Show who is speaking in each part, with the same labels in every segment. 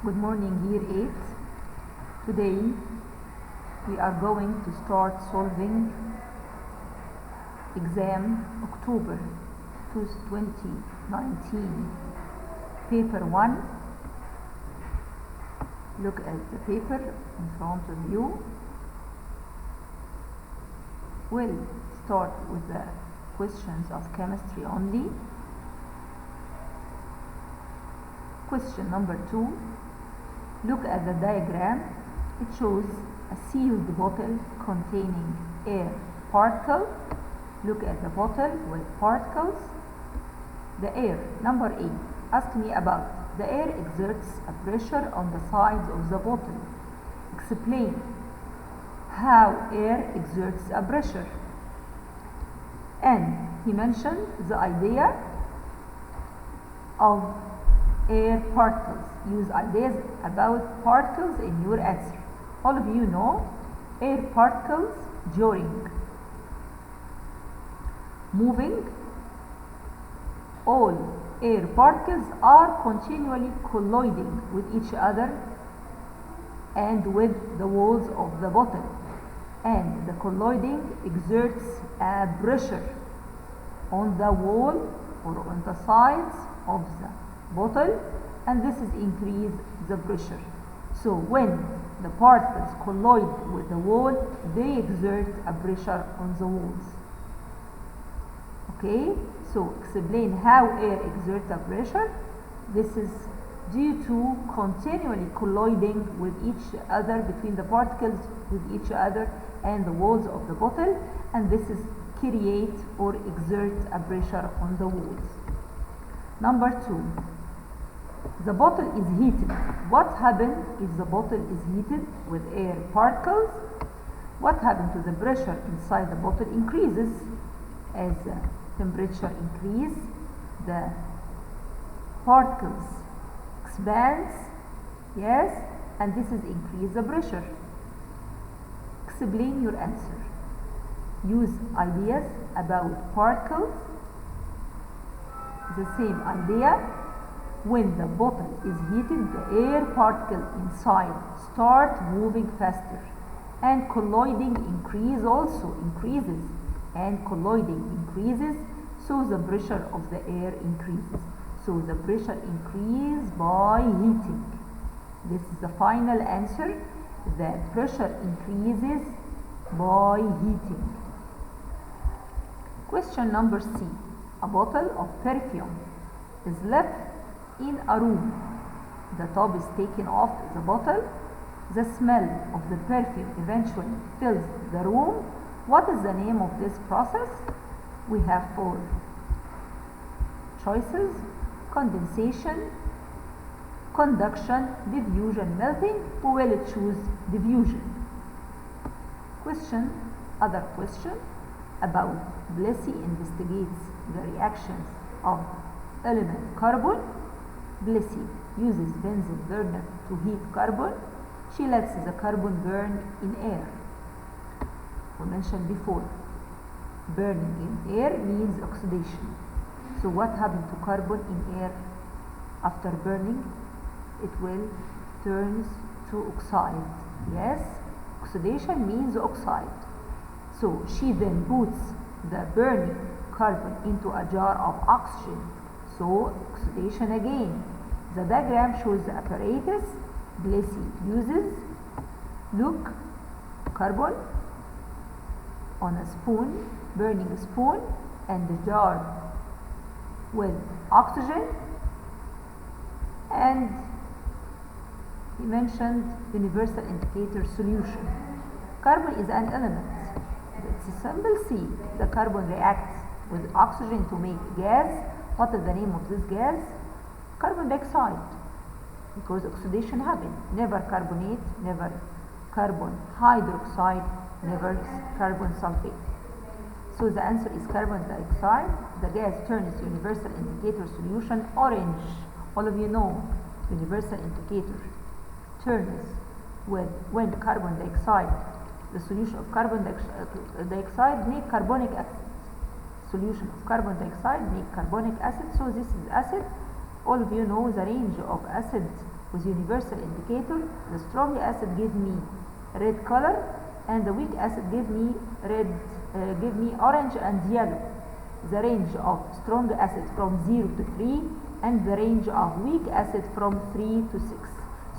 Speaker 1: Good morning, year 8. Today we are going to start solving exam October 2019 paper 1. Look at the paper in front of you. We'll start with the questions of chemistry only. Question number 2. Look at the diagram. It shows a sealed bottle containing air particle. Look at the bottle with particles. The air, number 8, ask me about. The air exerts a pressure on the sides of the bottle. Explain how air exerts a pressure. And he mentioned the idea of air particles. Use ideas about particles in your answer. All of you know air particles during moving. All air particles are continually colliding with each other and with the walls of the bottle, and the colliding exerts a pressure on the wall or on the sides of the bottle, and this is increase the pressure. So when the particles collide with the wall, they exert a pressure on the walls. Okay, so explain how air exerts a pressure. This is due to continually colliding with each other, between the particles with each other and the walls of the bottle, and this is create or exert a pressure on the walls. Number 2. The bottle is heated. What happens if the bottle is heated with air particles? What happens to the pressure inside the bottle? Increases as the temperature increases. The particles expands, yes, and this is increase the pressure. Explain your answer. Use ideas about particles. The same idea. When the bottle is heated, the air particle inside start moving faster, and colliding increases, and colliding increases, so the pressure of the air increases. So the pressure increases by heating. This is the final answer. The pressure increases by heating. Question number C. A bottle of perfume is left in a room. The top is taken off the bottle. The smell of the perfume eventually fills the room. What is the name of this process? We have 4 choices: condensation, conduction, diffusion, melting. We will choose diffusion. Other question about Blessy investigates the reactions of element carbon. Blessy uses benzene burner to heat carbon. She lets the carbon burn in air. We mentioned before, burning in air means oxidation. So what happens to carbon in air after burning? It will turn to oxide. Yes, oxidation means oxide. So she then puts the burning carbon into a jar of oxygen. So oxidation again. The diagram shows the apparatus Blessy uses. Look, carbon on a spoon, burning spoon, and the jar with oxygen. And he mentioned universal indicator solution. Carbon is an element. It's a symbol C. The carbon reacts with oxygen to make gas. What is the name of this gas? Carbon dioxide, because oxidation happens. Never carbonate, never carbon hydroxide, never carbon sulfate. So the answer is carbon dioxide. The gas turns universal indicator solution orange. All of you know universal indicator turns when carbon dioxide, the solution of carbon dioxide make carbonic acid. Solution of carbon dioxide make carbonic acid. So this is acid. All of you know the range of acid with universal indicator. The strong acid give me red color, and the weak acid give me orange and yellow. The range of strong acid from 0 to 3, and the range of weak acid from 3 to 6.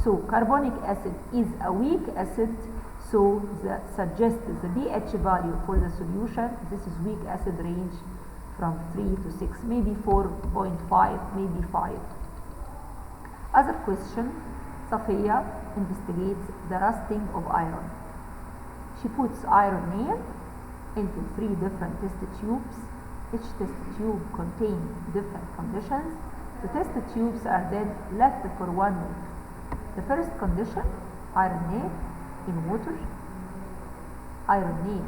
Speaker 1: So carbonic acid is a weak acid, so suggest the pH value for the solution. This is weak acid range from 3 to 6, maybe 4.5, maybe 5. Other question, Safiya investigates the rusting of iron. She puts iron nail into 3 different test tubes. Each test tube contains different conditions. The test tubes are then left for 1 week. The first condition, iron nail in water. Iron nail.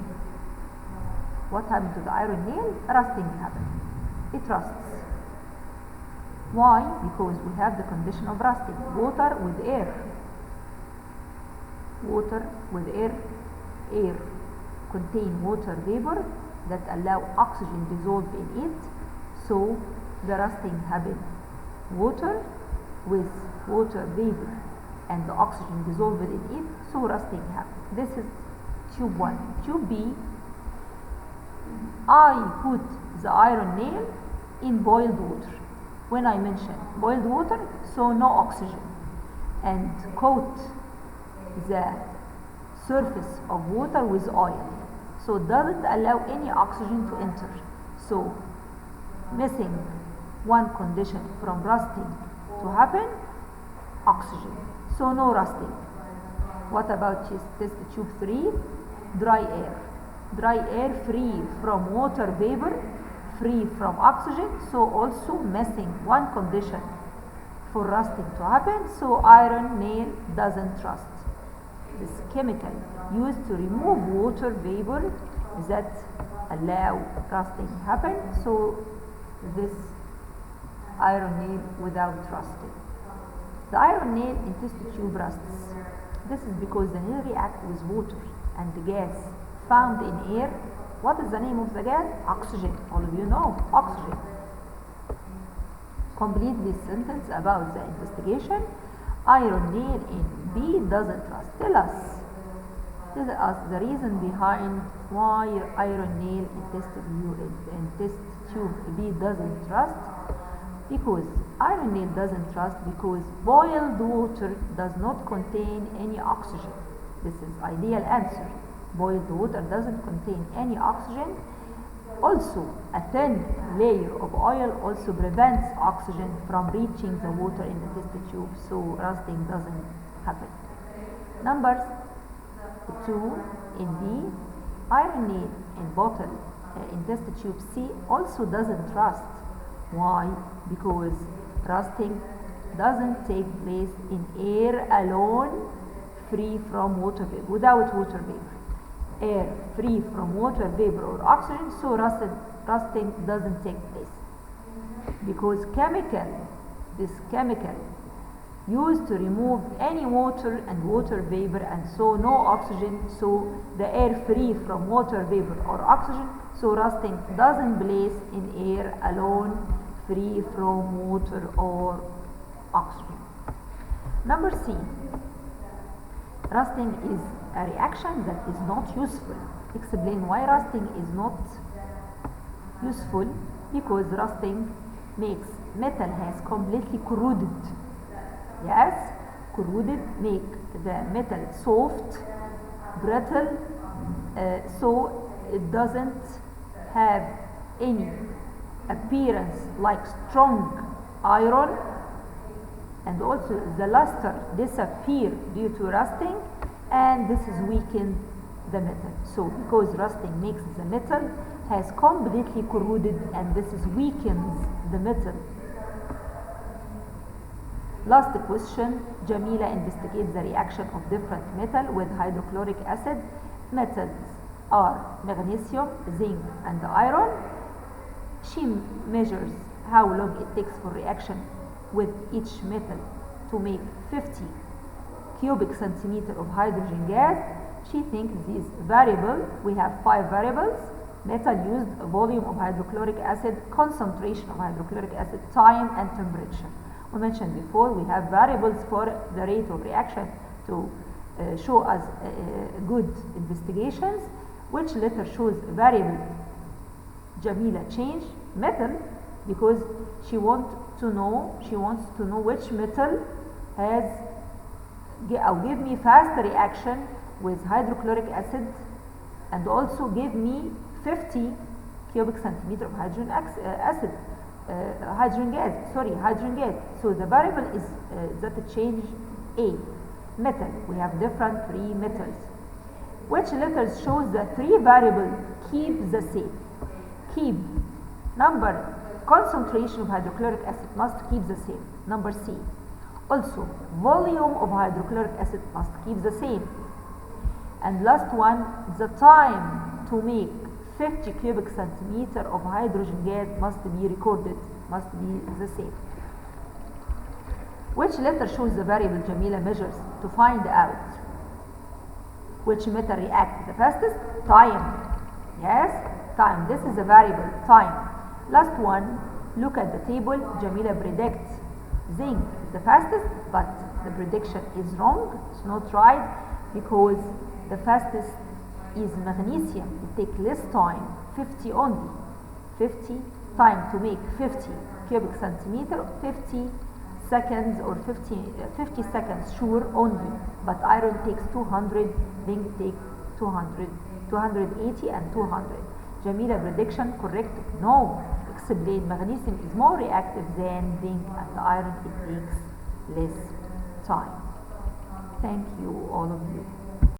Speaker 1: What happened to the iron nail? Rusting happened. It rusts. Why? Because we have the condition of rusting. Water with air. Water with air. Air contain water vapor that allow oxygen dissolve in it, so the rusting happens. Water with water vapor and the oxygen dissolved in it, so rusting happens. This is tube 1. Tube B, I put the iron nail in boiled water. When I mention boiled water, so no oxygen, and coat the surface of water with oil, so it doesn't allow any oxygen to enter. So missing one condition from rusting to happen, oxygen, so no rusting. What about test tube 3? Dry air. Dry air free from water vapor, free from oxygen, so also missing one condition for rusting to happen, so iron nail doesn't rust. This chemical used to remove water vapor that allow rusting happen, so this iron nail without rusting. The iron nail in test tube rusts. This is because the nail reacts with water and the gas found in air. What is the name of the gas? Oxygen. All of you know, oxygen. Complete this sentence about the investigation. Iron nail in B doesn't rust. Tell us the reason behind why iron nail in test tube B doesn't rust. Because iron nail doesn't rust because boiled water does not contain any oxygen. This is ideal answer. Boiled water doesn't contain any oxygen. Also, a thin layer of oil also prevents oxygen from reaching the water in the test tube, so rusting doesn't happen. Numbers 2 in B, iron nail in bottle in test tube C also doesn't rust. Why? Because rusting doesn't take place in air alone, free from water vapor, without water vapor. Air free from water vapor or oxygen, so rusting doesn't take place. Because this chemical used to remove any water and water vapor, and so no oxygen, so the air free from water vapor or oxygen, so rusting doesn't place in air alone, free from water or oxygen. Number C, rusting is a reaction that is not useful. Explain why rusting is not useful. Because rusting makes metal has completely corroded. Yes, corroded make the metal soft, brittle, so it doesn't have any appearance like strong iron, and also the luster disappear due to rusting, and this is weakened the metal. So because rusting makes the metal has completely corroded, and this is weakens the metal. Last question, Jamila investigates the reaction of different metal with hydrochloric acid. Metals are magnesium, zinc, and iron. She measures how long it takes for reaction with each metal to make 50 cubic centimeter of hydrogen gas. She thinks these variables, we have 5 variables: metal used, volume of hydrochloric acid, concentration of hydrochloric acid, time, and temperature. We mentioned before we have variables for the rate of reaction to show us good investigations. Which letter shows variable Jamila change? Metal, because she wants to know which metal has give me fast reaction with hydrochloric acid, and also give me 50 cubic centimeter of hydrogen gas. So the variable is that change A. Metal. We have different three metals. Which letters shows the three variable keep the same? Keep. Number, concentration of hydrochloric acid must keep the same. Number C. Also, volume of hydrochloric acid must keep the same. And last one, the time to make 50 cubic centimeter of hydrogen gas must be recorded, must be the same. Which letter shows the variable Jamila measures to find out which metal reacts the fastest? Time. Yes, time. This is a variable, time. Last one, look at the table. Jamila predicts zinc the fastest, but the prediction is wrong. It's not right, because the fastest is magnesium. It takes less time, 50 only. 50 time to make 50 cubic centimeter, 50 seconds or 50 seconds sure only. But iron takes 200, zinc takes 200, 280 and 200. Jamila prediction correct? No. Explain. Magnesium is more reactive than zinc, and iron it takes less time. Thank you all of you.